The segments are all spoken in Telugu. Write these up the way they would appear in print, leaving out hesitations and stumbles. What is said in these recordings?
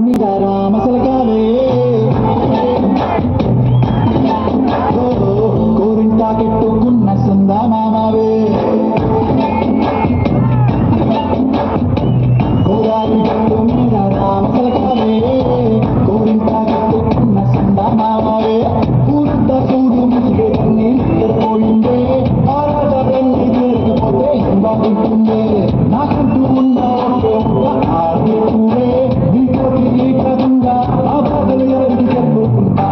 మీద రామసలకాలే కోరింటా కెట్టుకున్న సందా మామావే గోదారి గట్టు మీద రామసలకాలే కోరింటా కెట్టుకున్న సందా మామావే ఊరంతా చూడు ముసుగే కన్నీ నిద్రపోయిందే ఆరాటన్నీ తిరగపోతే బాగుంటుందే నాకంటూ ఉన్న ఒకే ఒక్క ఆర్వే నీతోటి ఈ కదంగా ఆ బాధలు ఎవరికి చెప్పుకుంటా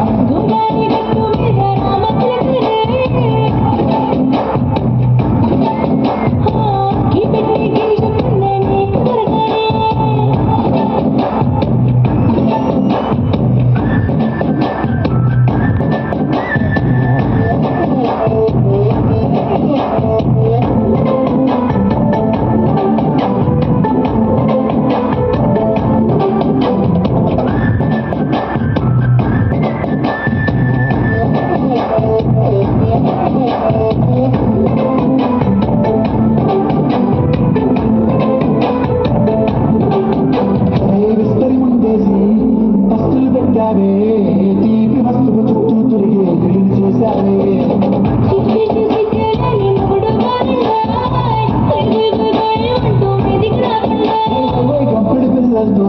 తీపి వస్తువు చుట్టూ తిరిగి గ్రీన్ చేశావే గంపెడి పిల్లలతో